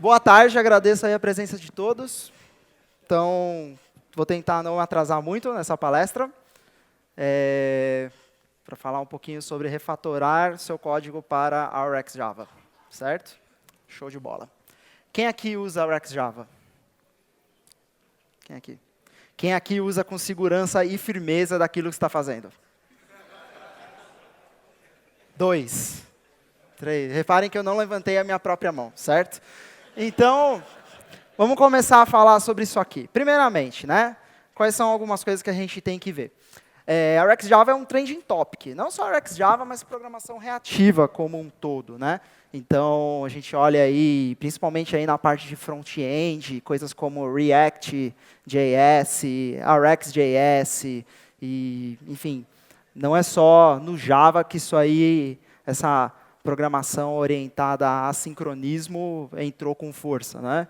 Boa tarde, agradeço aí a presença de todos. Então, vou tentar não atrasar muito nessa palestra. Para falar um pouquinho sobre refatorar seu código para a RxJava, certo? Show de bola. Quem aqui usa a RxJava? Quem aqui? Quem aqui usa com segurança e firmeza daquilo que está fazendo? 2, 3. Reparem que eu não levantei a minha própria mão, certo? Então, vamos começar a falar sobre isso aqui. Primeiramente, né? Quais são algumas coisas que a gente tem que ver? A RxJava é um trending topic. Não só a RxJava, mas programação reativa como um todo, né? Então, a gente olha aí, principalmente aí na parte de front-end, coisas como React.js, RxJS, e, enfim, não é só no Java que essa programação orientada a assincronismo entrou com força, né?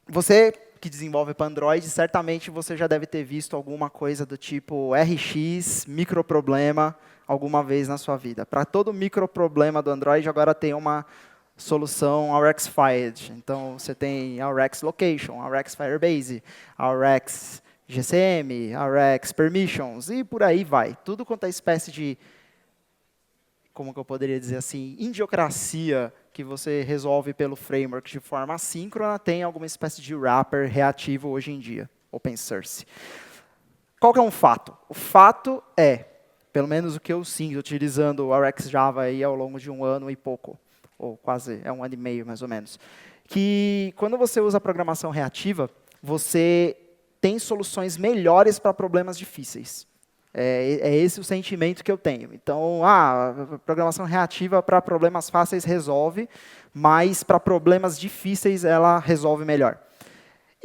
Você que desenvolve para Android, certamente você já deve ter visto alguma coisa do tipo RX, microproblema, alguma vez na sua vida. Para todo microproblema do Android, agora tem uma solução RxFired. Então, você tem Rx Location, Rx Firebase, Rx GCM, Rx Permissions, e por aí vai. Tudo quanto é espécie de, como que eu poderia dizer assim, idiocracia que você resolve pelo framework de forma assíncrona, tem alguma espécie de wrapper reativo hoje em dia, open source. Qual que é um fato? O fato é, pelo menos o que eu sinto utilizando o RxJava aí ao longo de 1 ano e pouco, ou quase 1 ano e meio mais ou menos, que quando você usa programação reativa, você tem soluções melhores para problemas difíceis. É esse o sentimento que eu tenho. Então, a programação reativa para problemas fáceis resolve, mas para problemas difíceis ela resolve melhor.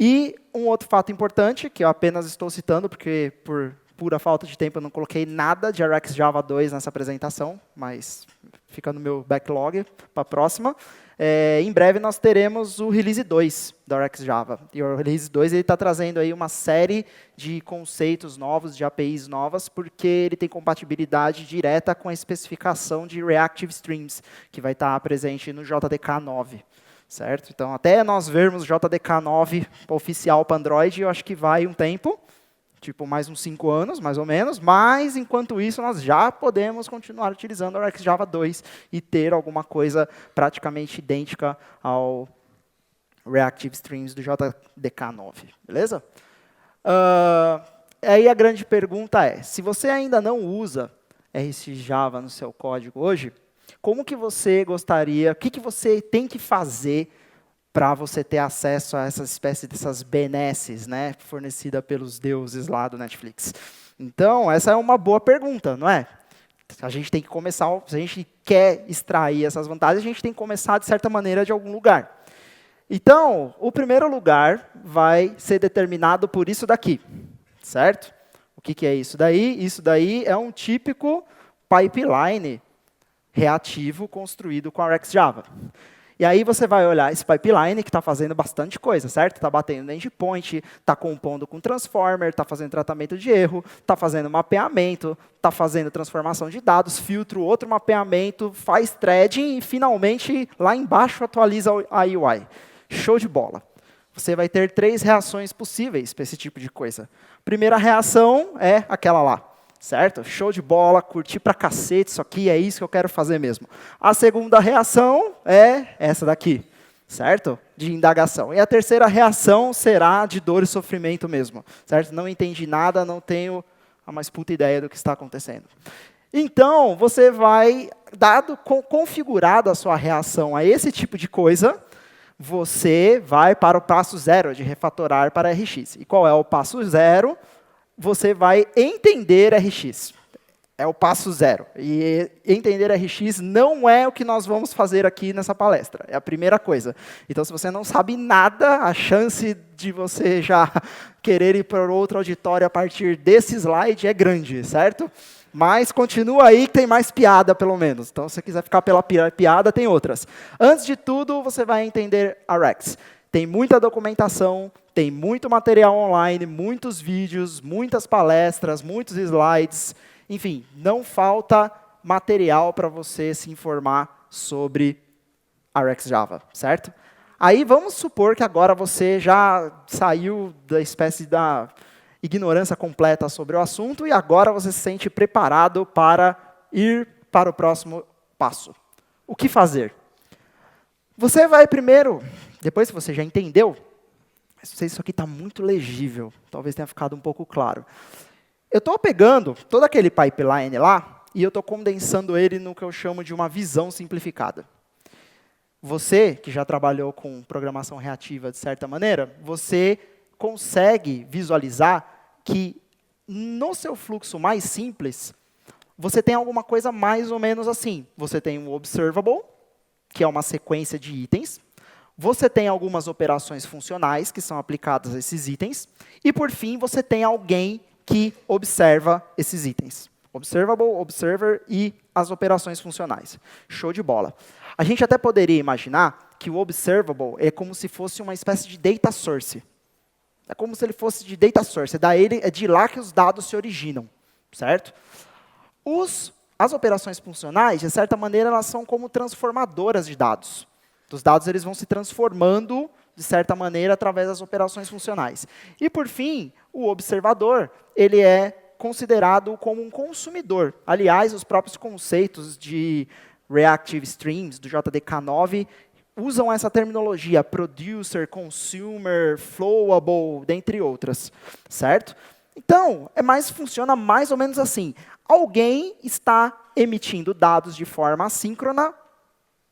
E um outro fato importante, que eu apenas estou citando, porque por pura falta de tempo eu não coloquei nada de RxJava 2 nessa apresentação, mas fica no meu backlog para a próxima. Em breve nós teremos o Release 2 da RxJava. E o Release 2 está trazendo aí uma série de conceitos novos, de APIs novas, porque ele tem compatibilidade direta com a especificação de Reactive Streams, que vai estar presente no JDK 9. Certo? Então, até nós vermos o JDK 9 oficial para Android, eu acho que vai um tempo, tipo mais uns 5 anos, mais ou menos, mas, enquanto isso, nós já podemos continuar utilizando o RxJava 2 e ter alguma coisa praticamente idêntica ao Reactive Streams do JDK 9. Beleza? Aí a grande pergunta é, se você ainda não usa RxJava no seu código hoje, como que você gostaria, o que você tem que fazer para você ter acesso a essa espécie dessas benesses, né, fornecida pelos deuses lá do Netflix? Então, essa é uma boa pergunta, não é? A gente tem que começar, se a gente quer extrair essas vantagens, a gente tem que começar, de certa maneira, de algum lugar. Então, o primeiro lugar vai ser determinado por isso daqui, certo? O que é isso daí? Isso daí é um típico pipeline reativo construído com a RxJava. E aí você vai olhar esse pipeline que está fazendo bastante coisa, certo? Está batendo no endpoint, está compondo com transformer, está fazendo tratamento de erro, está fazendo mapeamento, está fazendo transformação de dados, filtro outro mapeamento, faz threading e finalmente lá embaixo atualiza a UI. Show de bola. Você vai ter 3 reações possíveis para esse tipo de coisa. Primeira reação é aquela lá. Certo? Show de bola, curti pra cacete isso aqui, é isso que eu quero fazer mesmo. A segunda reação é essa daqui, certo? De indagação. E a terceira reação será de dor e sofrimento mesmo, certo? Não entendi nada, não tenho a mais puta ideia do que está acontecendo. Então, você vai, configurada a sua reação a esse tipo de coisa, você vai para o passo 0 de refatorar para RX. E qual é o passo 0? Você vai entender RX. É o passo 0. E entender RX não é o que nós vamos fazer aqui nessa palestra. É a primeira coisa. Então, se você não sabe nada, a chance de você já querer ir para outro auditório a partir desse slide é grande, certo? Mas continua aí que tem mais piada, pelo menos. Então, se você quiser ficar pela piada, tem outras. Antes de tudo, você vai entender a Rex. Tem muita documentação, tem muito material online, muitos vídeos, muitas palestras, muitos slides. Enfim, não falta material para você se informar sobre RxJava, certo? Aí vamos supor que agora você já saiu da espécie da ignorância completa sobre o assunto e agora você se sente preparado para ir para o próximo passo. O que fazer? Você vai primeiro, depois que você já entendeu, não sei se isso aqui está muito legível, talvez tenha ficado um pouco claro. Eu estou pegando todo aquele pipeline lá e eu estou condensando ele no que eu chamo de uma visão simplificada. Você, que já trabalhou com programação reativa de certa maneira, você consegue visualizar que no seu fluxo mais simples, você tem alguma coisa mais ou menos assim. Você tem um observable, que é uma sequência de itens. Você tem algumas operações funcionais que são aplicadas a esses itens. E, por fim, você tem alguém que observa esses itens. Observable, observer e as operações funcionais. Show de bola. A gente até poderia imaginar que o observable é como se fosse uma espécie de data source. É como se ele fosse de data source. É de lá que os dados se originam, certo? As operações funcionais, de certa maneira, elas são como transformadoras de dados. Os dados eles vão se transformando, de certa maneira, através das operações funcionais. E, por fim, o observador, ele é considerado como um consumidor. Aliás, os próprios conceitos de Reactive Streams, do JDK9, usam essa terminologia, producer, consumer, flowable, dentre outras, certo? Então, funciona mais ou menos assim. Alguém está emitindo dados de forma assíncrona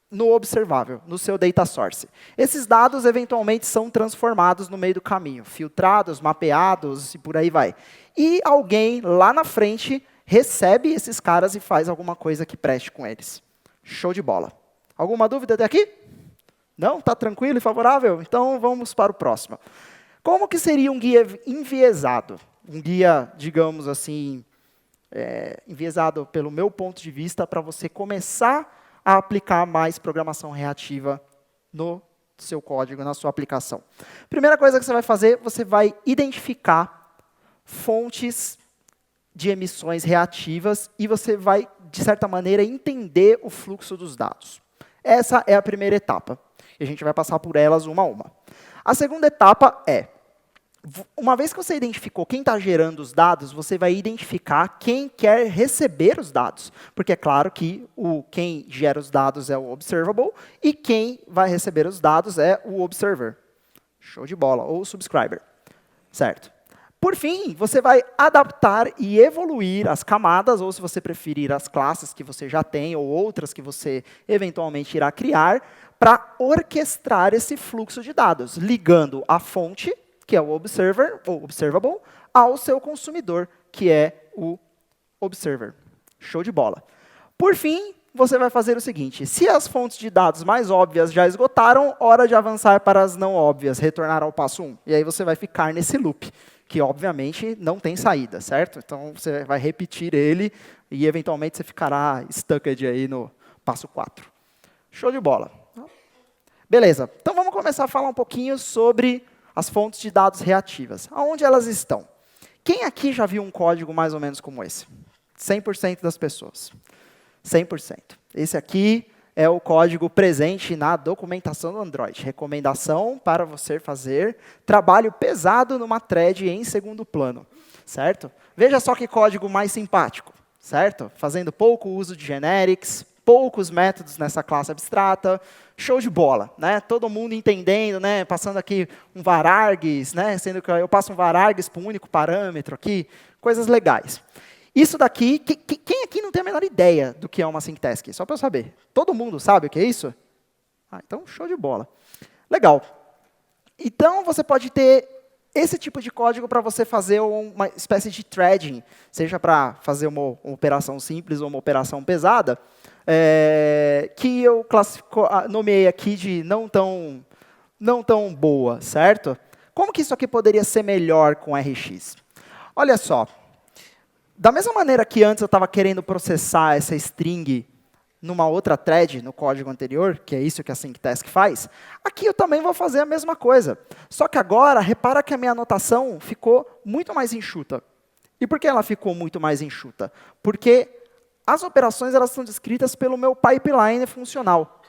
no observável, no seu data source. Esses dados, eventualmente, são transformados no meio do caminho, filtrados, mapeados e por aí vai. E alguém, lá na frente, recebe esses caras e faz alguma coisa que preste com eles. Show de bola. Alguma dúvida até aqui? Não? Está tranquilo e favorável? Então, vamos para o próximo. Como que seria um guia enviesado? Um guia, digamos assim, enviesado pelo meu ponto de vista, para você começar a aplicar mais programação reativa no seu código, na sua aplicação. Primeira coisa que você vai fazer, você vai identificar fontes de emissões reativas e você vai, de certa maneira, entender o fluxo dos dados. Essa é a primeira etapa. E a gente vai passar por elas uma a uma. A segunda etapa é, uma vez que você identificou quem está gerando os dados, você vai identificar quem quer receber os dados. Porque é claro que quem gera os dados é o observable e quem vai receber os dados é o observer. Show de bola. Ou o subscriber. Certo? Por fim, você vai adaptar e evoluir as camadas, ou se você preferir, as classes que você já tem, ou outras que você eventualmente irá criar, para orquestrar esse fluxo de dados, ligando a fonte, que é o observer, ou observable, ao seu consumidor, que é o observer. Show de bola. Por fim, você vai fazer o seguinte, se as fontes de dados mais óbvias já esgotaram, hora de avançar para as não óbvias, retornar ao passo 1. E aí você vai ficar nesse loop, que obviamente não tem saída, certo? Então você vai repetir ele e eventualmente você ficará stucked aí no passo 4. Show de bola. Beleza, então vamos começar a falar um pouquinho sobre as fontes de dados reativas. Aonde elas estão? Quem aqui já viu um código mais ou menos como esse? 100% das pessoas. 100%. Esse aqui é o código presente na documentação do Android. Recomendação para você fazer trabalho pesado numa thread em segundo plano. Certo? Veja só que código mais simpático. Certo? Fazendo pouco uso de generics, poucos métodos nessa classe abstrata. Show de bola, né? Todo mundo entendendo, né? Passando aqui um varargs, né? Sendo que eu passo um varargs para um único parâmetro aqui, coisas legais. Isso daqui, quem aqui não tem a menor ideia do que é uma sync task? Só para eu saber. Todo mundo sabe o que é isso? Então, show de bola. Legal. Então, você pode ter esse tipo de código para você fazer uma espécie de threading, seja para fazer uma operação simples ou uma operação pesada, que eu nomeei aqui de não tão boa, certo? Como que isso aqui poderia ser melhor com RX? Olha só, da mesma maneira que antes eu estava querendo processar essa string numa outra thread no código anterior, que é isso que a sync task faz, aqui eu também vou fazer a mesma coisa. Só que agora, repara que a minha anotação ficou muito mais enxuta. E por que ela ficou muito mais enxuta? Porque as operações elas são descritas pelo meu pipeline funcional.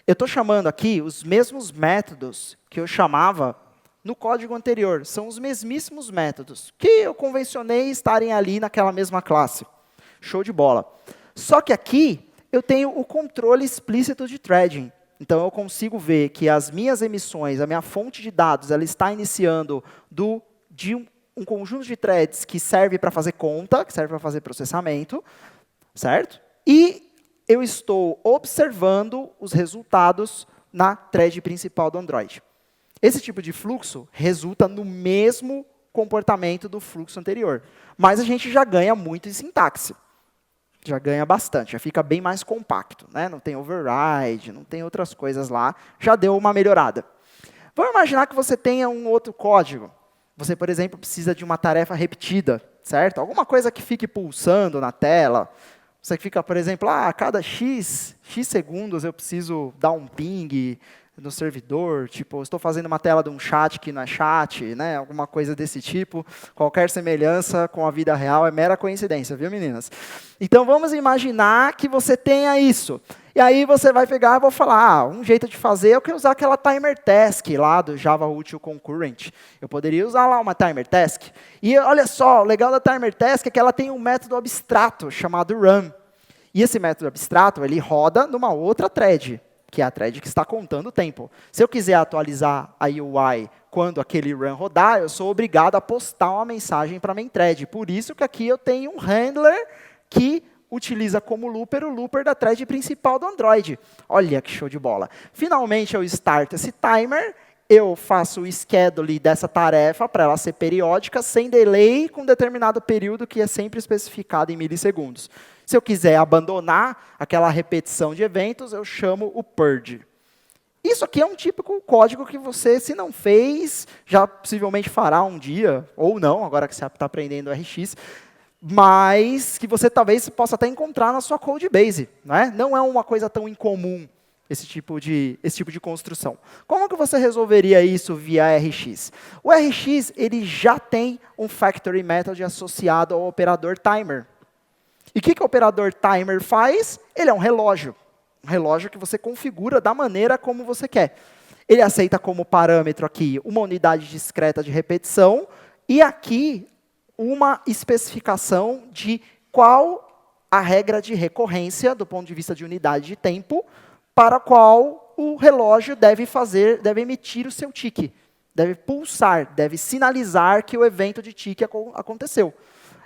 Eu estou chamando aqui os mesmos métodos que eu chamava no código anterior. São os mesmíssimos métodos que eu convencionei estarem ali naquela mesma classe. Show de bola. Só que aqui eu tenho o controle explícito de threading. Então, eu consigo ver que as minhas emissões, a minha fonte de dados, ela está iniciando de um conjunto de threads que serve para fazer conta, que serve para fazer processamento, certo? E eu estou observando os resultados na thread principal do Android. Esse tipo de fluxo resulta no mesmo comportamento do fluxo anterior. Mas a gente já ganha muito em sintaxe. Já ganha bastante, já fica bem mais compacto, né? Não tem override, não tem outras coisas lá, já deu uma melhorada. Vamos imaginar que você tenha um outro código. Você, por exemplo, precisa de uma tarefa repetida, certo? Alguma coisa que fique pulsando na tela. Você fica, por exemplo, a cada X segundos eu preciso dar um ping no servidor, tipo, estou fazendo uma tela de um chat que não é chat, né? Alguma coisa desse tipo. Qualquer semelhança com a vida real é mera coincidência, viu, meninas? Então, vamos imaginar que você tenha isso. E aí você vai pegar e vou falar, um jeito de fazer é eu usar aquela timer task lá do Java Util Concurrent. Eu poderia usar lá uma timer task. E olha só, o legal da timer task é que ela tem um método abstrato chamado run. E esse método abstrato, ele roda numa outra thread, que é a thread que está contando o tempo. Se eu quiser atualizar a UI quando aquele run rodar, eu sou obrigado a postar uma mensagem para a main thread. Por isso que aqui eu tenho um handler que utiliza como looper o looper da thread principal do Android. Olha que show de bola. Finalmente eu starto esse timer, eu faço o schedule dessa tarefa para ela ser periódica, sem delay, com determinado período que é sempre especificado em milissegundos. Se eu quiser abandonar aquela repetição de eventos, eu chamo o purge. Isso aqui é um típico código que você, se não fez, já possivelmente fará um dia, ou não, agora que você está aprendendo RX, mas que você talvez possa até encontrar na sua codebase. Não é uma coisa tão incomum esse tipo de construção. Como que você resolveria isso via RX? O RX ele já tem um factory method associado ao operador timer. E o que o operador timer faz? Ele é um relógio que você configura da maneira como você quer. Ele aceita como parâmetro aqui uma unidade discreta de repetição e aqui uma especificação de qual a regra de recorrência, do ponto de vista de unidade de tempo, para a qual o relógio deve emitir o seu tique, deve pulsar, deve sinalizar que o evento de tique aconteceu.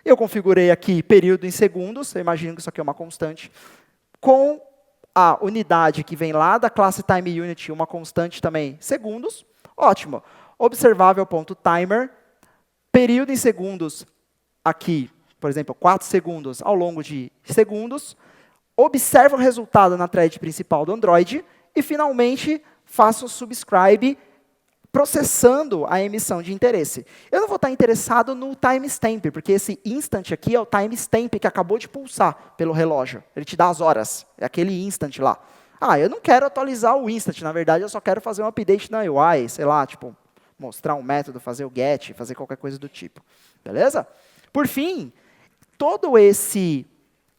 Eu configurei aqui período em segundos, eu imagino que isso aqui é uma constante, com a unidade que vem lá da classe TimeUnit, uma constante também, segundos. Ótimo. Observável.timer, período em segundos aqui, por exemplo, 4 segundos ao longo de segundos. Observa o resultado na thread principal do Android e, finalmente, faço o subscribe processando a emissão de interesse. Eu não vou estar interessado no timestamp, porque esse instant aqui é o timestamp que acabou de pulsar pelo relógio. Ele te dá as horas, é aquele instant lá. Eu não quero atualizar o instant, na verdade, eu só quero fazer um update na UI, sei lá, tipo, mostrar um método, fazer o get, fazer qualquer coisa do tipo. Beleza? Por fim,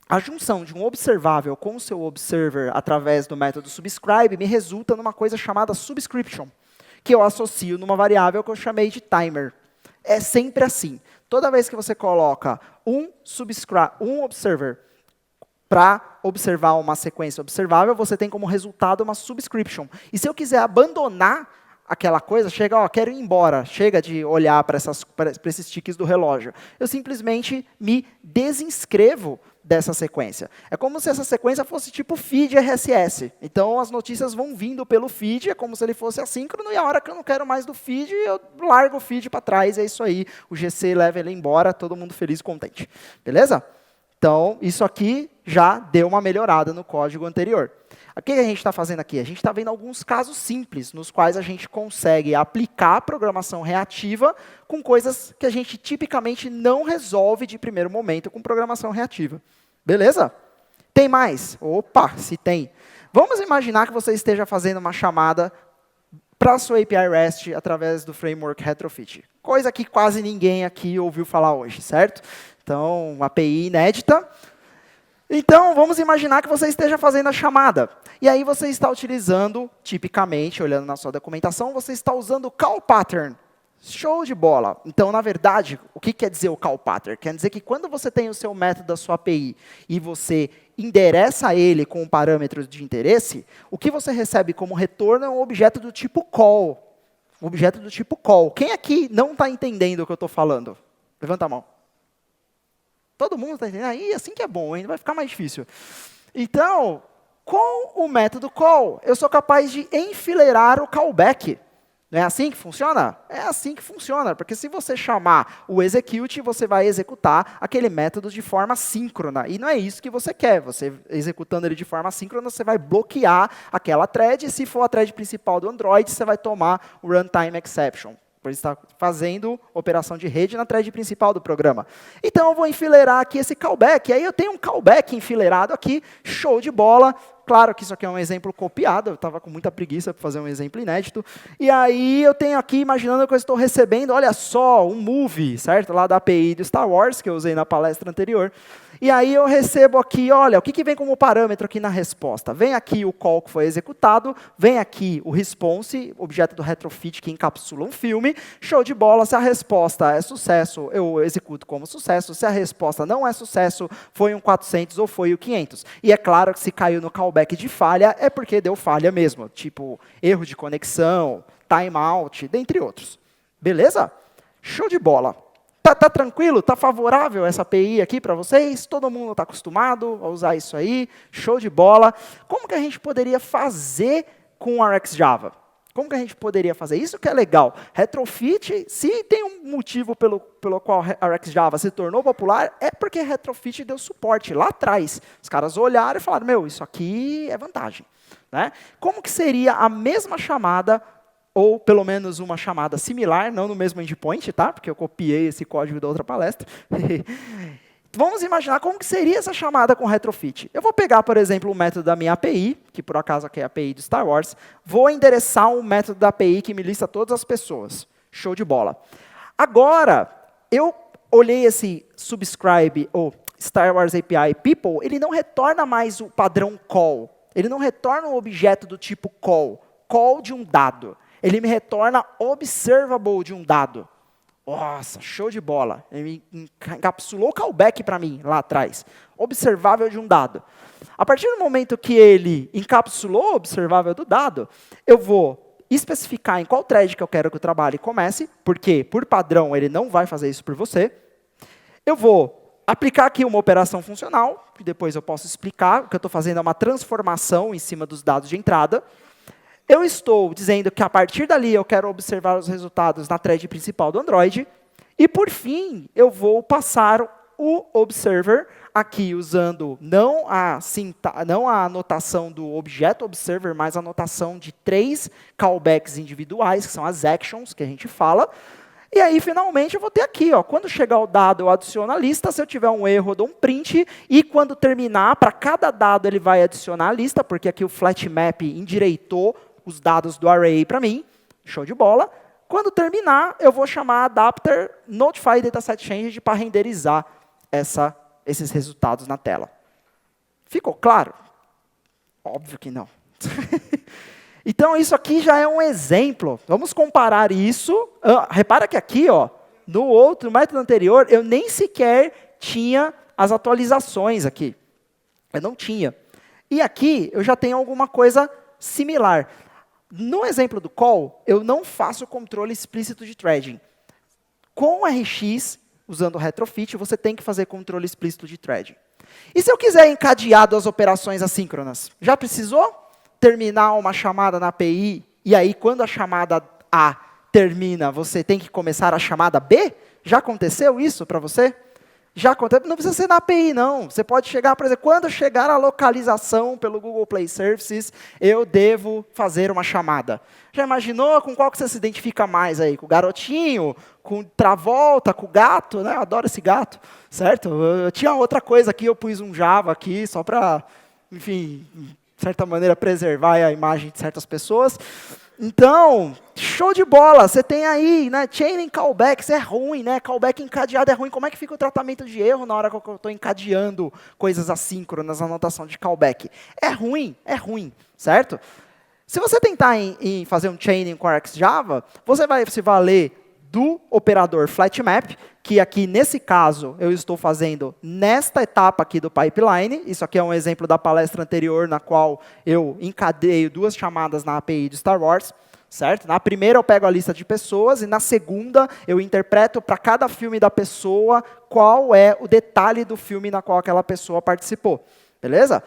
a junção de um observável com o seu observer através do método subscribe me resulta numa coisa chamada subscription, que eu associo numa variável que eu chamei de timer. É sempre assim. Toda vez que você coloca um observer para observar uma sequência observável, você tem como resultado uma subscription. E se eu quiser abandonar aquela coisa, quero ir embora, chega de olhar para esses tiques do relógio. Eu simplesmente me desinscrevo dessa sequência. É como se essa sequência fosse tipo feed RSS. Então, as notícias vão vindo pelo feed, é como se ele fosse assíncrono, e a hora que eu não quero mais do feed, eu largo o feed para trás, é isso aí. O GC leva ele embora, todo mundo feliz e contente. Beleza? Então, isso aqui já deu uma melhorada no código anterior. O que a gente está fazendo aqui? A gente está vendo alguns casos simples, nos quais a gente consegue aplicar programação reativa com coisas que a gente tipicamente não resolve de primeiro momento com programação reativa. Beleza? Tem mais? Opa, se tem. Vamos imaginar que você esteja fazendo uma chamada para a sua API REST através do framework Retrofit. Coisa que quase ninguém aqui ouviu falar hoje, certo? Então, uma API inédita. Então, vamos imaginar que você esteja fazendo a chamada. E aí você está utilizando, tipicamente, olhando na sua documentação, você está usando o call pattern. Show de bola. Então, na verdade, o que quer dizer o call pattern? Quer dizer que quando você tem o seu método da sua API e você endereça ele com um parâmetro de interesse, o que você recebe como retorno é um objeto do tipo call. Um objeto do tipo call. Quem aqui não está entendendo o que eu estou falando? Levanta a mão. Todo mundo está entendendo? Aí, assim que é bom, ainda vai ficar mais difícil. Então, com o método call, eu sou capaz de enfileirar o callback. Não é assim que funciona? É assim que funciona, porque se você chamar o execute, você vai executar aquele método de forma síncrona. E não é isso que você quer. Você executando ele de forma síncrona, você vai bloquear aquela thread. E se for a thread principal do Android, você vai tomar o runtime exception. Por estar fazendo operação de rede na thread principal do programa. Então, eu vou enfileirar aqui esse callback. E aí eu tenho um callback enfileirado aqui, show de bola. Claro que isso aqui é um exemplo copiado, eu estava com muita preguiça para fazer um exemplo inédito. E aí eu tenho aqui, imaginando que eu estou recebendo, olha só, um movie, certo? Lá da API do Star Wars, que eu usei na palestra anterior. E aí eu recebo aqui, olha, o que vem como parâmetro aqui na resposta? Vem aqui o call que foi executado, vem aqui o response, objeto do retrofit que encapsula um filme, show de bola, se a resposta é sucesso, eu executo como sucesso, se a resposta não é sucesso, foi um 400 ou foi o 500. E é claro que se caiu no callback de falha, é porque deu falha mesmo, tipo erro de conexão, timeout, dentre outros. Beleza? Show de bola. Tá tranquilo? Tá favorável essa API aqui para vocês? Todo mundo está acostumado a usar isso aí? Show de bola. Como que a gente poderia fazer com o RxJava? Como que a gente poderia fazer? Isso que é legal. Retrofit, se tem um motivo pelo qual a RxJava se tornou popular, é porque retrofit deu suporte lá atrás. Os caras olharam e falaram, meu, isso aqui é vantagem. Né? Como que seria a mesma chamada, ou pelo menos uma chamada similar, não no mesmo endpoint, tá? Porque eu copiei esse código da outra palestra. Vamos imaginar como que seria essa chamada com retrofit. Eu vou pegar, por exemplo, o método da minha API, que por acaso aqui é a API do Star Wars, vou endereçar um método da API que me lista todas as pessoas. Show de bola. Agora, eu olhei esse subscribe, ou Star Wars API people, ele não retorna mais o padrão call. Ele não retorna um objeto do tipo call de um dado. Ele me retorna observable de um dado. Nossa, show de bola. Ele encapsulou o callback para mim, lá atrás. Observável de um dado. A partir do momento que ele encapsulou o observável do dado, eu vou especificar em qual thread que eu quero que o trabalho comece, porque, por padrão, ele não vai fazer isso por você. Eu vou aplicar aqui uma operação funcional, que depois eu posso explicar. O que eu estou fazendo é uma transformação em cima dos dados de entrada. Eu estou dizendo que, a partir dali, eu quero observar os resultados na thread principal do Android. E, por fim, eu vou passar o observer aqui usando não a anotação do objeto observer, mas a anotação de 3 callbacks individuais, que são as actions que a gente fala. E aí, finalmente, eu vou ter aqui, ó, quando chegar o dado, eu adiciono a lista, se eu tiver um erro, eu dou um print, e quando terminar, para cada dado ele vai adicionar a lista, porque aqui o flatmap endireitou os dados do array para mim, show de bola. Quando terminar, eu vou chamar adapter notify dataset change para renderizar esses resultados na tela. Ficou claro? Óbvio que não. Então, isso aqui já é um exemplo. Vamos comparar isso. Repara que aqui, ó, no outro método anterior, eu nem sequer tinha as atualizações aqui. Eu não tinha. E aqui, eu já tenho alguma coisa similar. No exemplo do call, eu não faço controle explícito de threading. Com o Rx, usando o retrofit, você tem que fazer controle explícito de threading. E se eu quiser encadear 2 operações assíncronas? Já precisou terminar uma chamada na API, e aí quando a chamada A termina, você tem que começar a chamada B? Já aconteceu isso para você? Já aconteceu, não precisa ser na API, não. Você pode chegar, por exemplo, quando chegar a localização pelo Google Play Services, eu devo fazer uma chamada. Já imaginou com qual que você se identifica mais aí? Com o garotinho? Com o Travolta? Com o gato? Né? Eu adoro esse gato, certo? Eu tinha outra coisa aqui, eu pus um Java aqui, só para, enfim, de certa maneira, preservar a imagem de certas pessoas. Então, show de bola, você tem aí, né, chaining callbacks, é ruim, né, callback encadeado é ruim, como é que fica o tratamento de erro na hora que eu estou encadeando coisas assíncronas na anotação de callback? É ruim, certo? Se você tentar em fazer um chaining com RxJava, você vai se valer do operador flatMap, que aqui nesse caso eu estou fazendo nesta etapa aqui do pipeline. Isso aqui é um exemplo da palestra anterior, na qual eu encadeio duas chamadas na API de Star Wars. Certo? Na primeira eu pego a lista de pessoas e na segunda eu interpreto para cada filme da pessoa qual é o detalhe do filme na qual aquela pessoa participou. Beleza?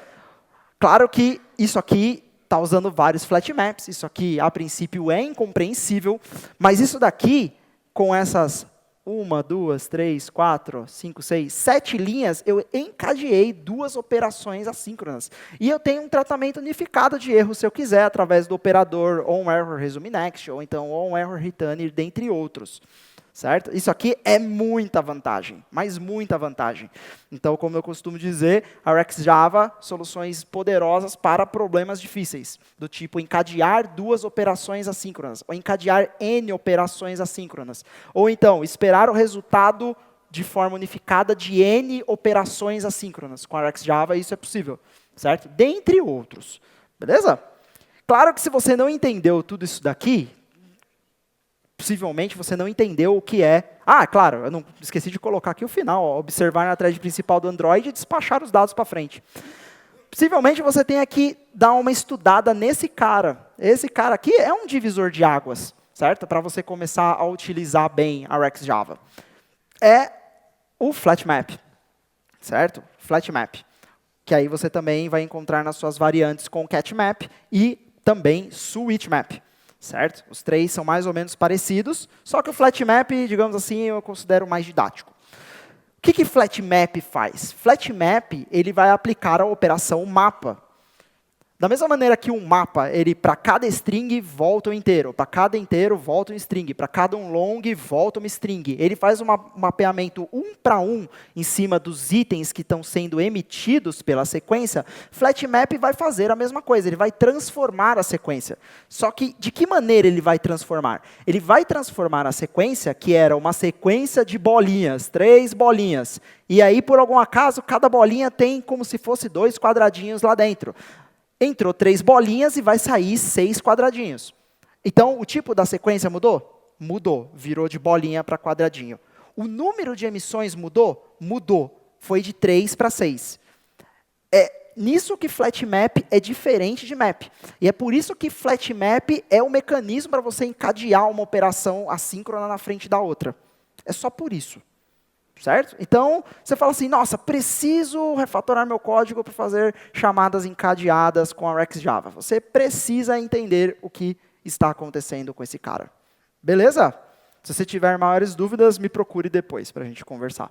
Claro que isso aqui está usando vários flatmaps, isso aqui a princípio é incompreensível, mas isso daqui, com essas 1, 2, 3, 4, 5, 6, 7 linhas, eu encadeei 2 operações assíncronas. E eu tenho um tratamento unificado de erro, se eu quiser, através do operador onErrorResumeNext, ou então onErrorReturn, dentre outros. Certo? Isso aqui é muita vantagem, mas muita vantagem. Então, como eu costumo dizer, a RxJava, soluções poderosas para problemas difíceis, do tipo encadear 2 operações assíncronas, ou encadear N operações assíncronas, ou então esperar o resultado de forma unificada de N operações assíncronas. Com a RxJava isso é possível, certo? Dentre outros. Beleza? Claro que se você não entendeu tudo isso daqui, possivelmente você não entendeu o que é. Ah, claro, eu não esqueci de colocar aqui o final, ó, observar na thread principal do Android e despachar os dados para frente. Possivelmente você tenha que dar uma estudada nesse cara. Esse cara aqui é um divisor de águas, certo? Para você começar a utilizar bem a RxJava. É o flatmap, certo? Flatmap. Que aí você também vai encontrar nas suas variantes com catmap e também switchmap. Certo? Os três são mais ou menos parecidos, só que o flatmap, digamos assim, eu considero mais didático. O que flatmap faz? Flatmap ele vai aplicar a operação mapa. Da mesma maneira que um mapa, ele para cada string volta um inteiro, para cada inteiro volta um string, para cada um long volta uma string. Ele faz um mapeamento 1 para 1 em cima dos itens que estão sendo emitidos pela sequência. Flatmap vai fazer a mesma coisa, ele vai transformar a sequência. Só que de que maneira ele vai transformar? Ele vai transformar a sequência, que era uma sequência de bolinhas, 3 bolinhas. E aí, por algum acaso, cada bolinha tem como se fosse 2 quadradinhos lá dentro. Entrou 3 bolinhas e vai sair 6 quadradinhos. Então, o tipo da sequência mudou? Mudou. Virou de bolinha para quadradinho. O número de emissões mudou? Mudou. Foi de 3 para 6. É nisso que flatmap é diferente de map. E é por isso que flatmap é o mecanismo para você encadear uma operação assíncrona na frente da outra. É só por isso. Certo? Então, você fala assim, nossa, preciso refatorar meu código para fazer chamadas encadeadas com a RxJava. Você precisa entender o que está acontecendo com esse cara. Beleza? Se você tiver maiores dúvidas, me procure depois para a gente conversar.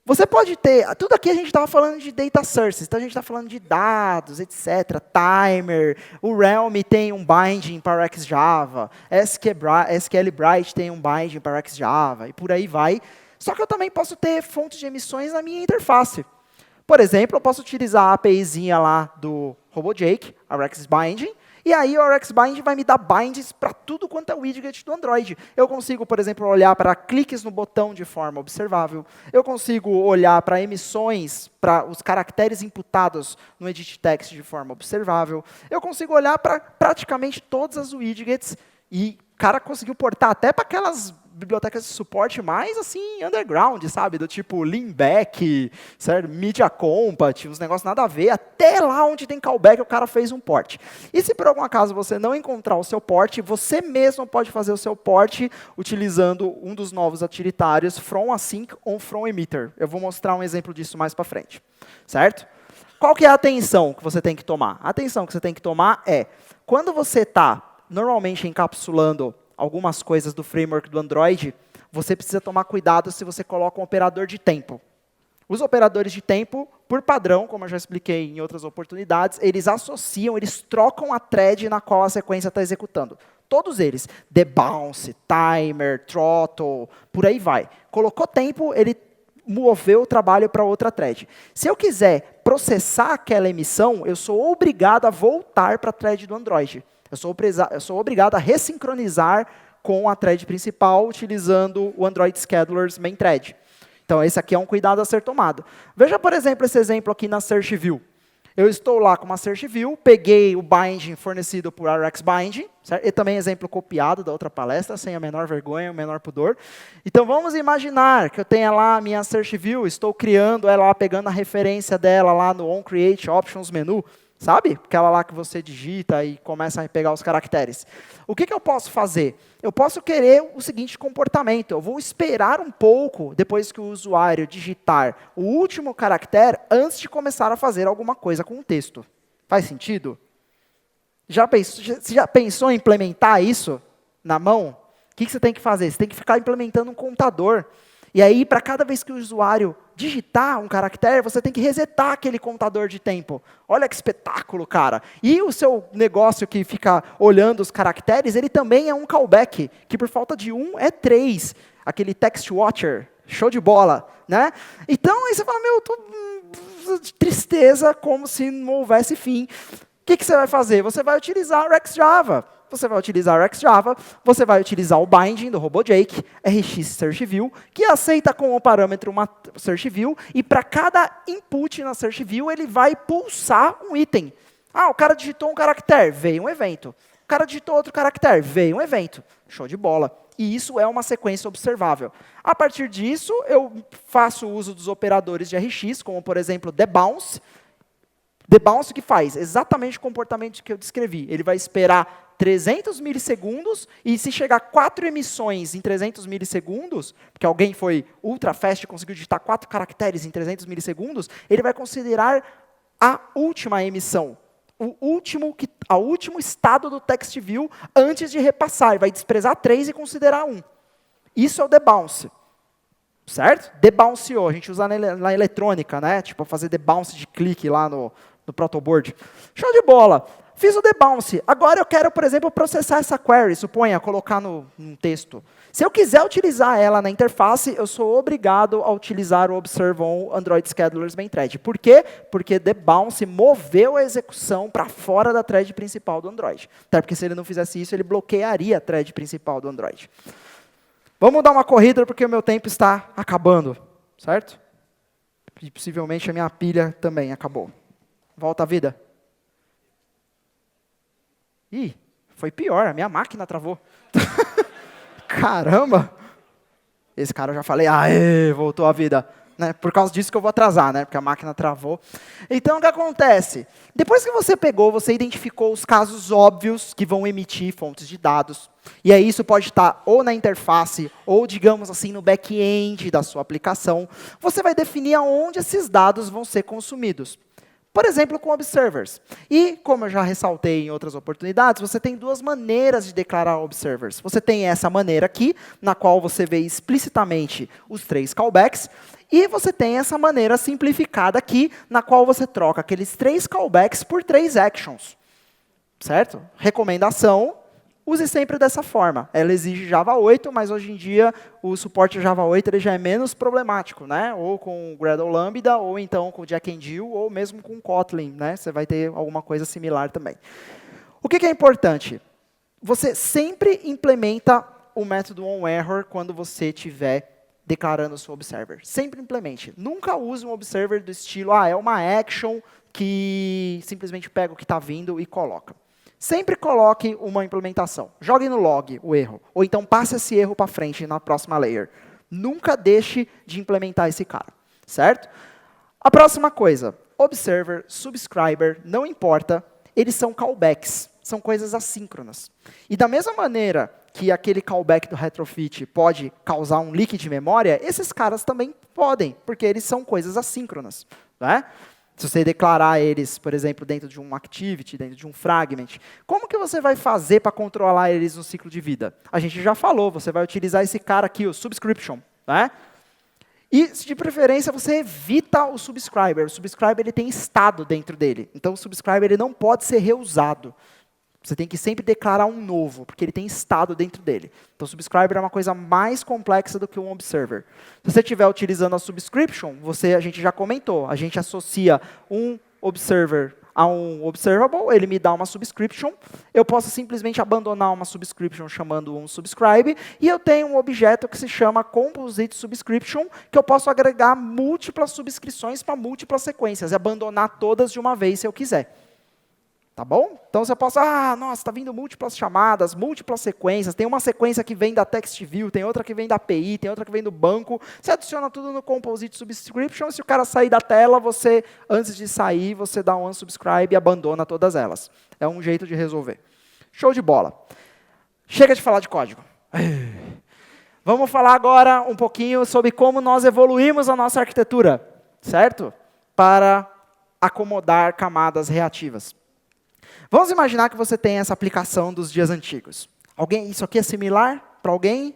Você pode ter, tudo aqui a gente estava falando de data sources, então a gente está falando de dados, etc., timer, o Realm tem um binding para RxJava, SQLite tem um binding para RxJava, e por aí vai. Só que eu também posso ter fontes de emissões na minha interface. Por exemplo, eu posso utilizar a APIzinha lá do RoboJake, a RxBinding, e aí o RxBinding vai me dar bindings para tudo quanto é widget do Android. Eu consigo, por exemplo, olhar para cliques no botão de forma observável. Eu consigo olhar para emissões, para os caracteres imputados no edit text de forma observável. Eu consigo olhar para praticamente todas as widgets e o cara conseguiu portar até para aquelas bibliotecas de suporte mais assim, underground, sabe? Do tipo Leanback, certo? Media Compat, uns negócios nada a ver. Até lá onde tem callback, o cara fez um port. E se por algum acaso você não encontrar o seu port, você mesmo pode fazer o seu port utilizando um dos novos utilitários from async ou from emitter. Eu vou mostrar um exemplo disso mais para frente. Certo? Qual que é a atenção que você tem que tomar? A atenção que você tem que tomar é, quando você está normalmente encapsulando algumas coisas do framework do Android, você precisa tomar cuidado se você coloca um operador de tempo. Os operadores de tempo, por padrão, como eu já expliquei em outras oportunidades, eles associam, eles trocam a thread na qual a sequência está executando. Todos eles. Debounce, timer, throttle, por aí vai. Colocou tempo, ele moveu o trabalho para outra thread. Se eu quiser processar aquela emissão, eu sou obrigado a voltar para a thread do Android. Eu sou obrigado a ressincronizar com a thread principal utilizando o Android Scheduler's main thread. Então, esse aqui é um cuidado a ser tomado. Veja, por exemplo, esse exemplo aqui na Search View. Eu estou lá com uma Search View, peguei o binding fornecido por RxBinding, certo? E também exemplo copiado da outra palestra, sem a menor vergonha, o menor pudor. Então, vamos imaginar que eu tenha lá a minha Search View, estou criando ela lá, pegando a referência dela lá no OnCreate Options menu, sabe? Aquela lá que você digita e começa a pegar os caracteres. O que eu posso fazer? Eu posso querer o seguinte comportamento. Eu vou esperar um pouco, depois que o usuário digitar o último caractere, antes de começar a fazer alguma coisa com o texto. Faz sentido? Você já pensou em implementar isso na mão? O que você tem que fazer? Você tem que ficar implementando um contador. E aí, para cada vez que o usuário digitar um caractere, você tem que resetar aquele contador de tempo. Olha que espetáculo, cara. E o seu negócio que fica olhando os caracteres, ele também é um callback, que por falta de 1 é 3. Aquele text watcher. Show de bola, né? Então, aí você fala, meu, eu tô tristeza, como se não houvesse fim. O que você vai fazer? Você vai utilizar o RxJava. Você vai utilizar o RxJava, você vai utilizar o binding do RoboJake, Rx Search View, que aceita como parâmetro uma Search View, e para cada input na Search View, ele vai pulsar um item. Ah, o cara digitou um caractere, veio um evento. O cara digitou outro caractere, veio um evento. Show de bola. E isso é uma sequência observável. A partir disso, eu faço uso dos operadores de Rx, como, por exemplo, debounce. Debounce que faz exatamente o comportamento que eu descrevi. Ele vai esperar 300 milissegundos, e se chegar 4 emissões em 300 milissegundos, porque alguém foi ultra fast e conseguiu digitar 4 caracteres em 300 milissegundos, ele vai considerar a última emissão, o último estado do text view antes de repassar. Ele vai desprezar 3 e considerar 1. Isso é o debounce. Certo? Debounceou, a gente usa na eletrônica, né? Tipo, fazer debounce de clique lá no protoboard. Show de bola! Fiz o debounce. Agora eu quero, por exemplo, processar essa query, suponha, colocar num texto. Se eu quiser utilizar ela na interface, eu sou obrigado a utilizar o observe on Android Scheduler's main thread. Por quê? Porque debounce moveu a execução para fora da thread principal do Android. Até porque se ele não fizesse isso, ele bloquearia a thread principal do Android. Vamos dar uma corrida, porque o meu tempo está acabando, certo? E possivelmente a minha pilha também acabou. Volta à vida. Ih, foi pior, a minha máquina travou. Caramba! Esse cara eu já falei, aê, voltou à vida. Né? Por causa disso que eu vou atrasar, né? Porque a máquina travou. Então, o que acontece? Depois que você pegou, você identificou os casos óbvios que vão emitir fontes de dados. E aí isso pode estar ou na interface, ou, digamos assim, no back-end da sua aplicação. Você vai definir aonde esses dados vão ser consumidos. Por exemplo, com observers. E, como eu já ressaltei em outras oportunidades, você tem 2 maneiras de declarar observers. Você tem essa maneira aqui, na qual você vê explicitamente os 3 callbacks, e você tem essa maneira simplificada aqui, na qual você troca aqueles 3 callbacks por 3 actions. Certo? Recomendação, use sempre dessa forma. Ela exige Java 8, mas hoje em dia o suporte Java 8 ele já é menos problemático, né? Ou com Gradle Lambda, ou então com Jack and Jill, ou mesmo com Kotlin, né? Você vai ter alguma coisa similar também. O que é importante? Você sempre implementa o método onError quando você estiver declarando o seu observer. Sempre implemente. Nunca use um observer do estilo, é uma action que simplesmente pega o que está vindo e coloca. Sempre coloque uma implementação. Jogue no log o erro. Ou então passe esse erro para frente na próxima layer. Nunca deixe de implementar esse cara. Certo? A próxima coisa. Observer, subscriber, não importa. Eles são callbacks. São coisas assíncronas. E da mesma maneira que aquele callback do retrofit pode causar um leak de memória, esses caras também podem, porque eles são coisas assíncronas. Né? Se você declarar eles, por exemplo, dentro de um activity, dentro de um fragment, como que você vai fazer para controlar eles no ciclo de vida? A gente já falou, você vai utilizar esse cara aqui, o subscription. Né? E, de preferência, você evita o subscriber. O subscriber ele tem estado dentro dele. Então, o subscriber ele não pode ser reusado. Você tem que sempre declarar um novo, porque ele tem estado dentro dele. Então, o subscriber é uma coisa mais complexa do que um observer. Se você estiver utilizando a subscription, a gente já comentou, a gente associa um observer a um observable, ele me dá uma subscription, eu posso simplesmente abandonar uma subscription chamando um subscribe, e eu tenho um objeto que se chama composite subscription, que eu posso agregar múltiplas subscrições para múltiplas sequências, e abandonar todas de uma vez se eu quiser. Tá bom? Então você pode, nossa, está vindo múltiplas chamadas, múltiplas sequências, tem uma sequência que vem da TextView, tem outra que vem da API, tem outra que vem do banco. Você adiciona tudo no Composite Subscription, se o cara sair da tela, você, antes de sair, você dá um unsubscribe e abandona todas elas. É um jeito de resolver. Show de bola. Chega de falar de código. Vamos falar agora um pouquinho sobre como nós evoluímos a nossa arquitetura, certo? Para acomodar camadas reativas. Vamos imaginar que você tem essa aplicação dos dias antigos. Isso aqui é similar para alguém?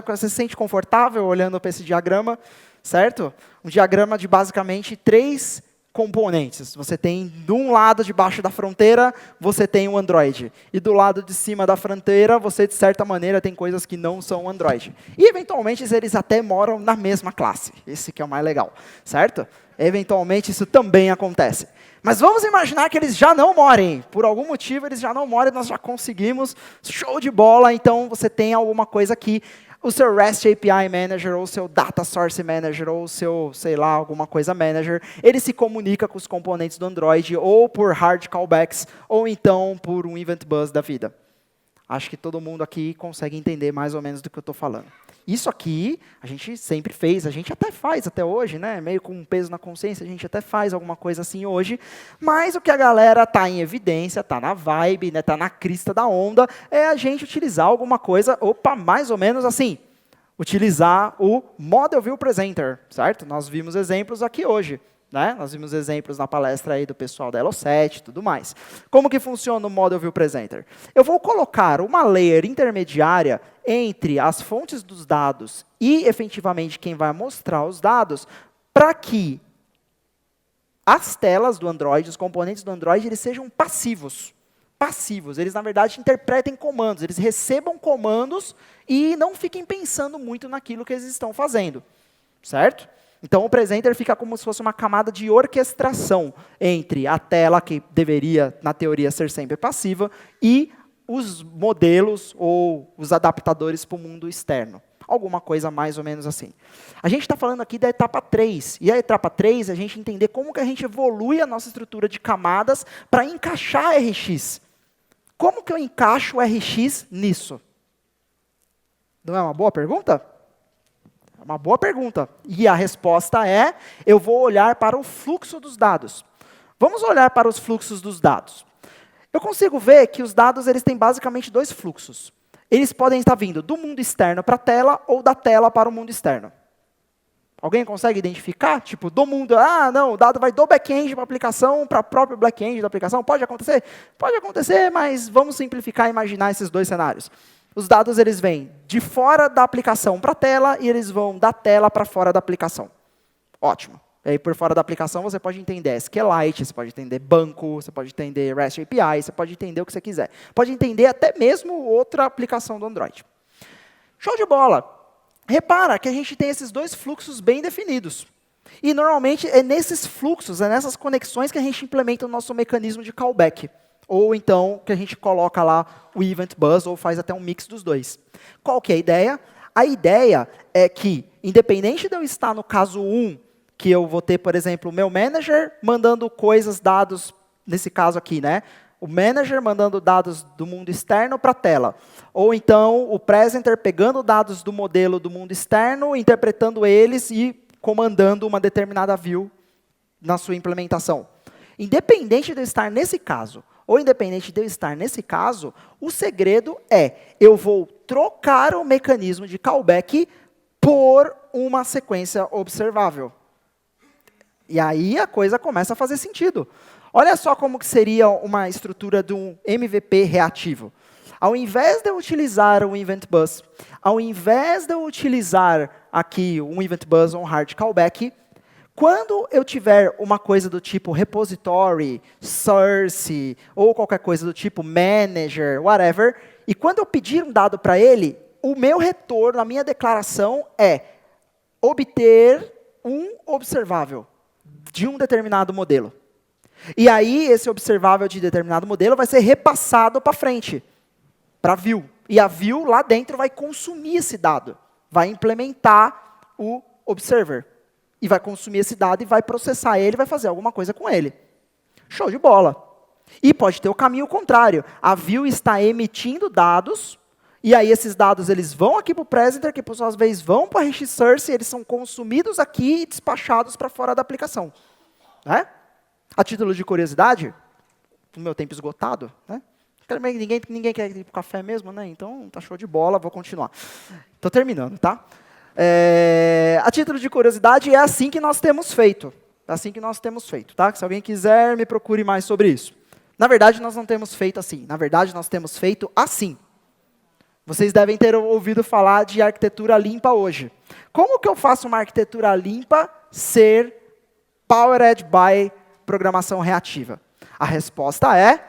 Você se sente confortável olhando para esse diagrama, certo? Um diagrama de basicamente 3 componentes. Você tem, de um lado debaixo da fronteira, você tem o Android. E do lado de cima da fronteira, você, de certa maneira, tem coisas que não são Android. E, eventualmente, eles até moram na mesma classe. Esse que é o mais legal, certo? Eventualmente, isso também acontece. Mas vamos imaginar que eles já não morem. Por algum motivo, eles já não morem, nós já conseguimos. Show de bola, então você tem alguma coisa aqui. O seu REST API Manager, ou o seu Data Source Manager, ou o seu, sei lá, alguma coisa Manager, ele se comunica com os componentes do Android, ou por hard callbacks, ou então por um Event Bus da vida. Acho que todo mundo aqui consegue entender mais ou menos do que eu estou falando. Isso aqui, a gente sempre fez, a gente até faz até hoje, né? Meio com um peso na consciência, a gente até faz alguma coisa assim hoje, mas o que a galera está em evidência, está na vibe, está na crista da onda, é a gente utilizar alguma coisa, mais ou menos assim, utilizar o Model View Presenter, certo? Nós vimos exemplos aqui hoje. Né? Nós vimos exemplos na palestra aí do pessoal da Elo7 e tudo mais. Como que funciona o Model View Presenter? Eu vou colocar uma layer intermediária entre as fontes dos dados e, efetivamente, quem vai mostrar os dados, para que as telas do Android, os componentes do Android, eles sejam passivos. Passivos. Eles, na verdade, interpretem comandos. Eles recebam comandos e não fiquem pensando muito naquilo que eles estão fazendo. Certo? Então, o presenter fica como se fosse uma camada de orquestração entre a tela, que deveria, na teoria, ser sempre passiva, e os modelos ou os adaptadores para o mundo externo. Alguma coisa mais ou menos assim. A gente está falando aqui da etapa 3. E a etapa 3 é a gente entender como que a gente evolui a nossa estrutura de camadas para encaixar RX. Como que eu encaixo o RX nisso? Não é uma boa pergunta? É uma boa pergunta. E a resposta é, eu vou olhar para o fluxo dos dados. Vamos olhar para os fluxos dos dados. Eu consigo ver que os dados eles têm basicamente 2 fluxos. Eles podem estar vindo do mundo externo para a tela ou da tela para o mundo externo. Alguém consegue identificar? Tipo, do mundo, não, o dado vai do back-end para a aplicação, para o próprio back-end da aplicação. Pode acontecer? Pode acontecer, mas vamos simplificar e imaginar esses 2 cenários. Os dados eles vêm de fora da aplicação para a tela e eles vão da tela para fora da aplicação. Ótimo. E aí, por fora da aplicação, você pode entender SQLite, você pode entender banco, você pode entender REST API, você pode entender o que você quiser. Pode entender até mesmo outra aplicação do Android. Show de bola! Repara que a gente tem esses 2 fluxos bem definidos. E, normalmente, é nesses fluxos, é nessas conexões que a gente implementa o nosso mecanismo de callback. Ou então, que a gente coloca lá o Event Bus, ou faz até um mix dos 2. Qual que é a ideia? A ideia é que, independente de eu estar no caso 1, que eu vou ter, por exemplo, o meu manager mandando coisas, dados, nesse caso aqui, né? O manager mandando dados do mundo externo para a tela. Ou então, o presenter pegando dados do modelo do mundo externo, interpretando eles e comandando uma determinada view na sua implementação. Independente de eu estar nesse caso, ou independente de eu estar nesse caso, o segredo é, eu vou trocar o mecanismo de callback por uma sequência observável. E aí a coisa começa a fazer sentido. Olha só como que seria uma estrutura de um MVP reativo. Ao invés de eu utilizar um Event Bus, ao invés de eu utilizar aqui um Event Bus ou um hard callback, quando eu tiver uma coisa do tipo repository, source, ou qualquer coisa do tipo manager, whatever, e quando eu pedir um dado para ele, o meu retorno, a minha declaração é obter um observável de um determinado modelo. E aí, esse observável de determinado modelo vai ser repassado para frente, para a view. E a view lá dentro vai consumir esse dado, vai implementar o observer. E vai consumir esse dado e vai processar ele, vai fazer alguma coisa com ele. Show de bola. E pode ter o caminho contrário. A view está emitindo dados, e aí esses dados eles vão aqui para o presenter, que por sua vez vão para a rich source, e eles são consumidos aqui e despachados para fora da aplicação. Né? A título de curiosidade, no meu tempo esgotado, né? Ninguém quer ir para o café mesmo, né? Então tá show de bola, vou continuar. Estou terminando, tá? A título de curiosidade, é assim que nós temos feito. É assim que nós temos feito, tá? Se alguém quiser, me procure mais sobre isso. Na verdade, nós não temos feito assim. Na verdade, nós temos feito assim. Vocês devem ter ouvido falar de arquitetura limpa hoje. Como que eu faço uma arquitetura limpa ser powered by programação reativa? A resposta é,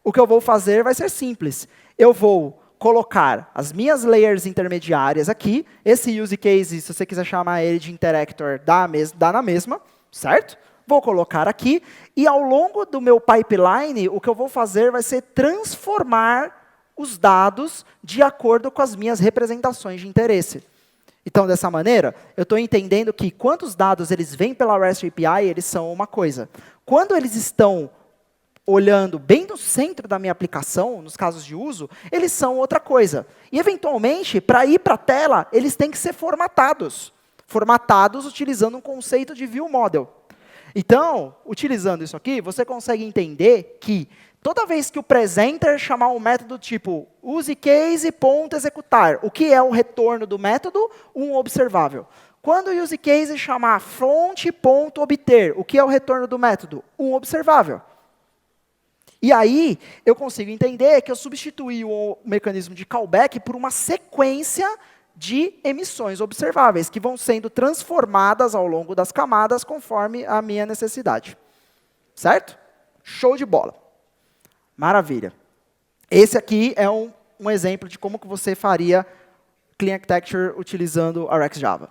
o que eu vou fazer vai ser simples. Eu vou colocar as minhas layers intermediárias aqui. Esse use case, se você quiser chamar ele de interactor, dá na mesma, certo? Vou colocar aqui, e ao longo do meu pipeline, o que eu vou fazer vai ser transformar os dados de acordo com as minhas representações de interesse. Então, dessa maneira, eu estou entendendo que quando os dados eles vêm pela REST API, eles são uma coisa. Quando eles estão olhando bem no centro da minha aplicação, nos casos de uso, eles são outra coisa. E, eventualmente, para ir para a tela, eles têm que ser formatados. Formatados utilizando um conceito de view model. Então, utilizando isso aqui, você consegue entender que toda vez que o presenter chamar um método tipo useCase.executar, o que é o retorno do método? Um observável. Quando o useCase chamar front.obter, o que é o retorno do método? Um observável. E aí, eu consigo entender que eu substituí o mecanismo de callback por uma sequência de emissões observáveis, que vão sendo transformadas ao longo das camadas conforme a minha necessidade. Certo? Show de bola. Maravilha. Esse aqui é um exemplo de como que você faria Clean Architecture utilizando a RxJava.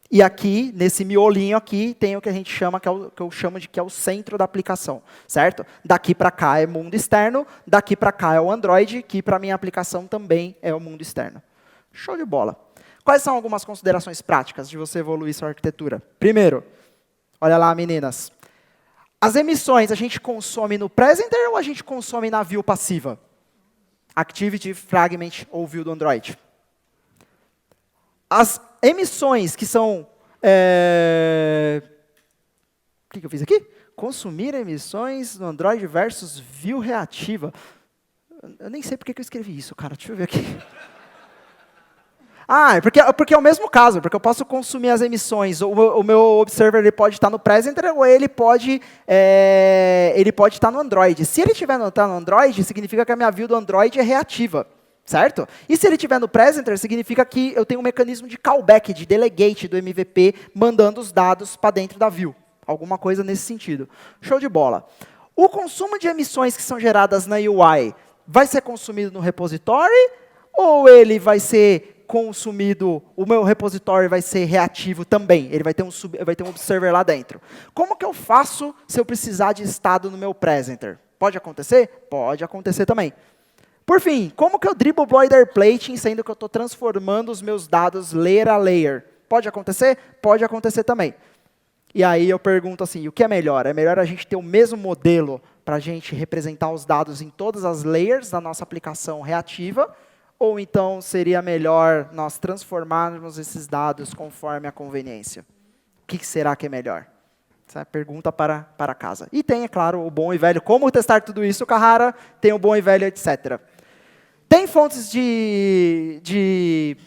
E aqui, nesse miolinho aqui, tem o que a gente chama, que eu chamo de que é o centro da aplicação, certo? Daqui para cá é mundo externo, daqui para cá é o Android, que para minha aplicação também é o mundo externo. Show de bola. Quais são algumas considerações práticas de você evoluir sua arquitetura? Primeiro, olha lá, meninas. As emissões a gente consome no presenter ou a gente consome na view passiva? Activity, fragment ou view do Android. As emissões que são... O que eu fiz aqui? Consumir emissões no Android versus view reativa. Eu nem sei porque que eu escrevi isso, cara. Deixa eu ver aqui. Porque é o mesmo caso, porque eu posso consumir as emissões. O meu observer ele pode estar no presenter ou ele pode estar no Android. Se ele estiver no Android, significa que a minha view do Android é reativa. Certo? E se ele estiver no presenter, significa que eu tenho um mecanismo de callback, de delegate do MVP, mandando os dados para dentro da view. Alguma coisa nesse sentido. Show de bola. O consumo de emissões que são geradas na UI vai ser consumido no repository ou ele vai ser consumido, o meu repositório vai ser reativo também? Ele vai ter um observer lá dentro. Como que eu faço se eu precisar de estado no meu presenter? Pode acontecer? Pode acontecer também. Por fim, como que eu dribble boilerplate, sendo que eu estou transformando os meus dados layer a layer? Pode acontecer? Pode acontecer também. E aí eu pergunto assim, o que é melhor? É melhor a gente ter o mesmo modelo para a gente representar os dados em todas as layers da nossa aplicação reativa? Ou então seria melhor nós transformarmos esses dados conforme a conveniência? O que será que é melhor? Essa é a pergunta para casa. E tem, é claro, o bom e velho. Como testar tudo isso, Carrara? Tem o bom e velho, etc. Tem fontes de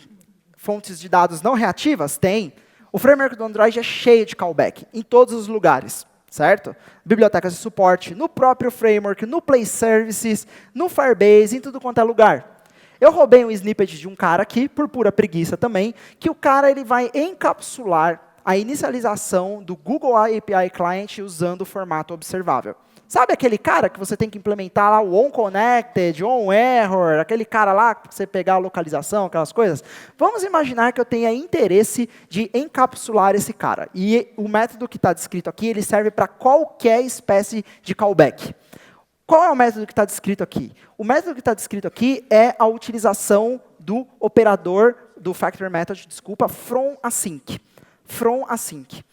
dados não reativas? Tem. O framework do Android é cheio de callback, em todos os lugares, certo? Bibliotecas de suporte, no próprio framework, no Play Services, no Firebase, em tudo quanto é lugar. Eu roubei um snippet de um cara aqui, por pura preguiça também, que o cara ele vai encapsular a inicialização do Google API Client usando o formato observável. Sabe aquele cara que você tem que implementar lá o onConnected, onError, aquele cara lá que você pegar a localização, aquelas coisas? Vamos imaginar que eu tenha interesse de encapsular esse cara. E o método que está descrito aqui, ele serve para qualquer espécie de callback. Qual é o método que está descrito aqui? O método que está descrito aqui é a utilização do operador, do factory method, desculpa, from async. From async.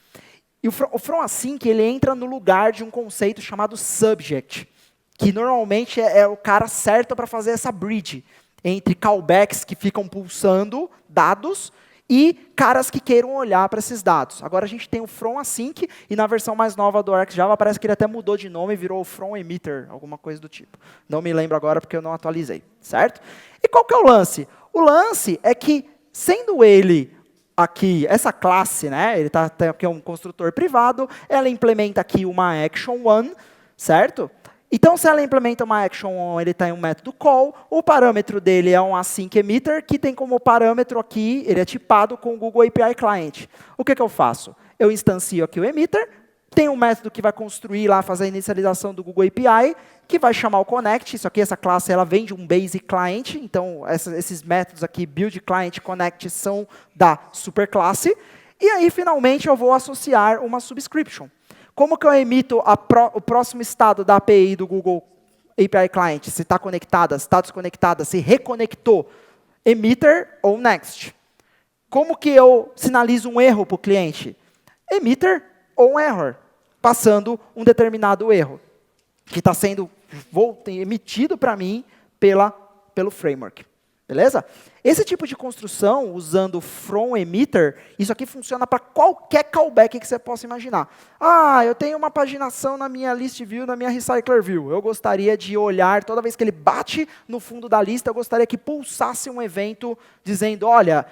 E o from async, ele entra no lugar de um conceito chamado subject, que normalmente é o cara certo para fazer essa bridge entre callbacks que ficam pulsando dados e caras que queiram olhar para esses dados. Agora a gente tem o from async, e na versão mais nova do ArcJava parece que ele até mudou de nome e virou o from emitter, alguma coisa do tipo. Não me lembro agora porque eu não atualizei, certo? E qual que é o lance? O lance é que, sendo ele aqui, essa classe, né, ele tem aqui um construtor privado, ela implementa aqui uma action one, certo? Então, se ela implementa uma action one, ele tem um método call, o parâmetro dele é um async emitter, que tem como parâmetro aqui, ele é tipado com o Google API Client. O que eu faço? Eu instancio aqui o emitter, tem um método que vai construir lá, fazer a inicialização do Google API, que vai chamar o connect. Isso aqui, essa classe, ela vem de um basic client. Então, esses métodos aqui, build client, connect, são da superclasse. E aí, finalmente, eu vou associar uma subscription. Como que eu emito o próximo estado da API do Google API Client? Se está conectada, se está desconectada, se reconectou. Emitter ou next. Como que eu sinalizo um erro para o cliente? Emitter ou um error, passando um determinado erro, que está sendo emitido para mim pelo framework. Beleza? Esse tipo de construção, usando from emitter, isso aqui funciona para qualquer callback que você possa imaginar. Ah, eu tenho uma paginação na minha list view, na minha recycler view. Eu gostaria de olhar, toda vez que ele bate no fundo da lista, eu gostaria que pulsasse um evento dizendo, olha,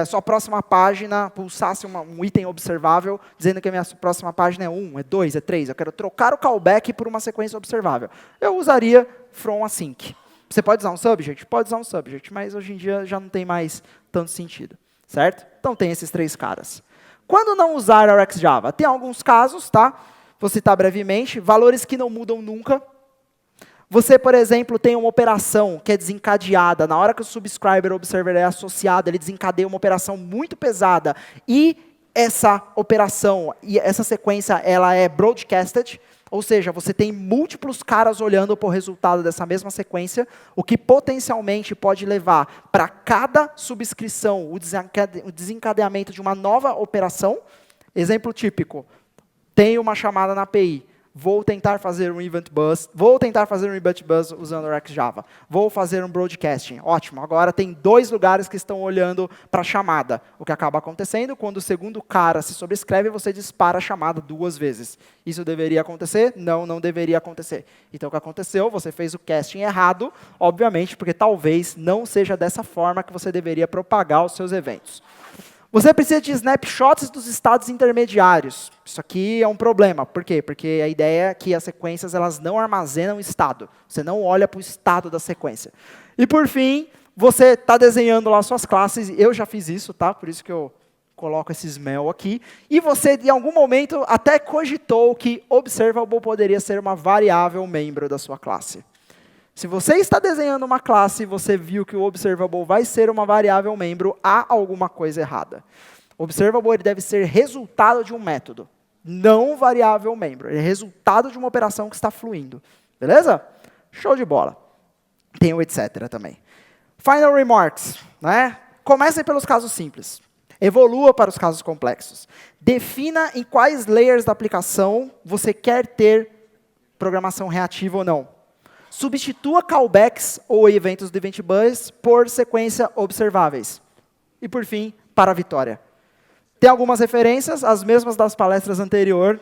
sua próxima página, pulsasse um item observável, dizendo que a minha próxima página é 1, é 2, é 3. Eu quero trocar o callback por uma sequência observável. Eu usaria from async. Você pode usar um subject? Pode usar um subject, mas hoje em dia já não tem mais tanto sentido, certo? Então tem esses três caras. Quando não usar a ArcJava? Tem alguns casos, tá? Vou citar brevemente, valores que não mudam nunca. Você, por exemplo, tem uma operação que é desencadeada, na hora que o subscriber observer é associado, ele desencadeia uma operação muito pesada, e essa operação, e essa sequência, ela é broadcasted. Ou seja, você tem múltiplos caras olhando para o resultado dessa mesma sequência, o que potencialmente pode levar para cada subscrição o desencadeamento de uma nova operação. Exemplo típico, tenho uma chamada na API, vou tentar fazer um event bus, vou tentar fazer um event bus usando o ArcJava, vou fazer um broadcasting. Ótimo, agora tem 2 lugares que estão olhando para a chamada. O que acaba acontecendo, quando o segundo cara se sobrescreve, você dispara a chamada 2 vezes. Isso deveria acontecer? Não, não deveria acontecer. Então, o que aconteceu? Você fez o casting errado, obviamente, porque talvez não seja dessa forma que você deveria propagar os seus eventos. Você precisa de snapshots dos estados intermediários. Isso aqui é um problema. Por quê? Porque a ideia é que as sequências elas não armazenam estado. Você não olha para o estado da sequência. E, por fim, você está desenhando lá suas classes. Eu já fiz isso, tá? Por isso que eu coloco esse smell aqui. E você, em algum momento, até cogitou que observable poderia ser uma variável membro da sua classe. Se você está desenhando uma classe e você viu que o observable vai ser uma variável membro, há alguma coisa errada. O observable ele deve ser resultado de um método, não variável membro. Ele é resultado de uma operação que está fluindo. Beleza? Show de bola. Tem o etc. também. Final remarks. Né? Comecem pelos casos simples. Evolua para os casos complexos. Defina em quais layers da aplicação você quer ter programação reativa ou não. Substitua callbacks ou eventos do Event Bus por sequência observáveis. E, por fim, para a vitória. Tem algumas referências, as mesmas das palestras anterior,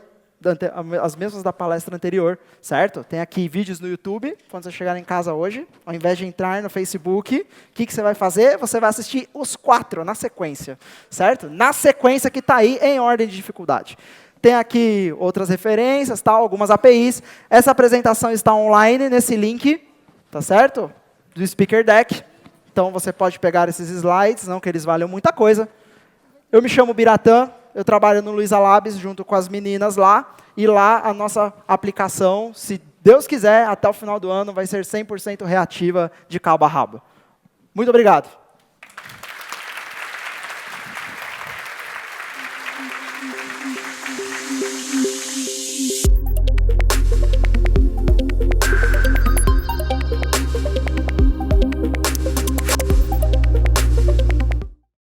as mesmas da palestra anterior, certo? Tem aqui vídeos no YouTube, quando você chegar em casa hoje, ao invés de entrar no Facebook, o que você vai fazer? Você vai assistir os 4 na sequência, certo? Na sequência que está aí em ordem de dificuldade. Tem aqui outras referências, tal, algumas APIs. Essa apresentação está online nesse link, tá certo? Do Speaker Deck. Então, você pode pegar esses slides, não que eles valham muita coisa. Eu me chamo Biratã, eu trabalho no Luiza Labs junto com as meninas lá, e lá a nossa aplicação, se Deus quiser, até o final do ano, vai ser 100% reativa de cabo a rabo. Muito obrigado.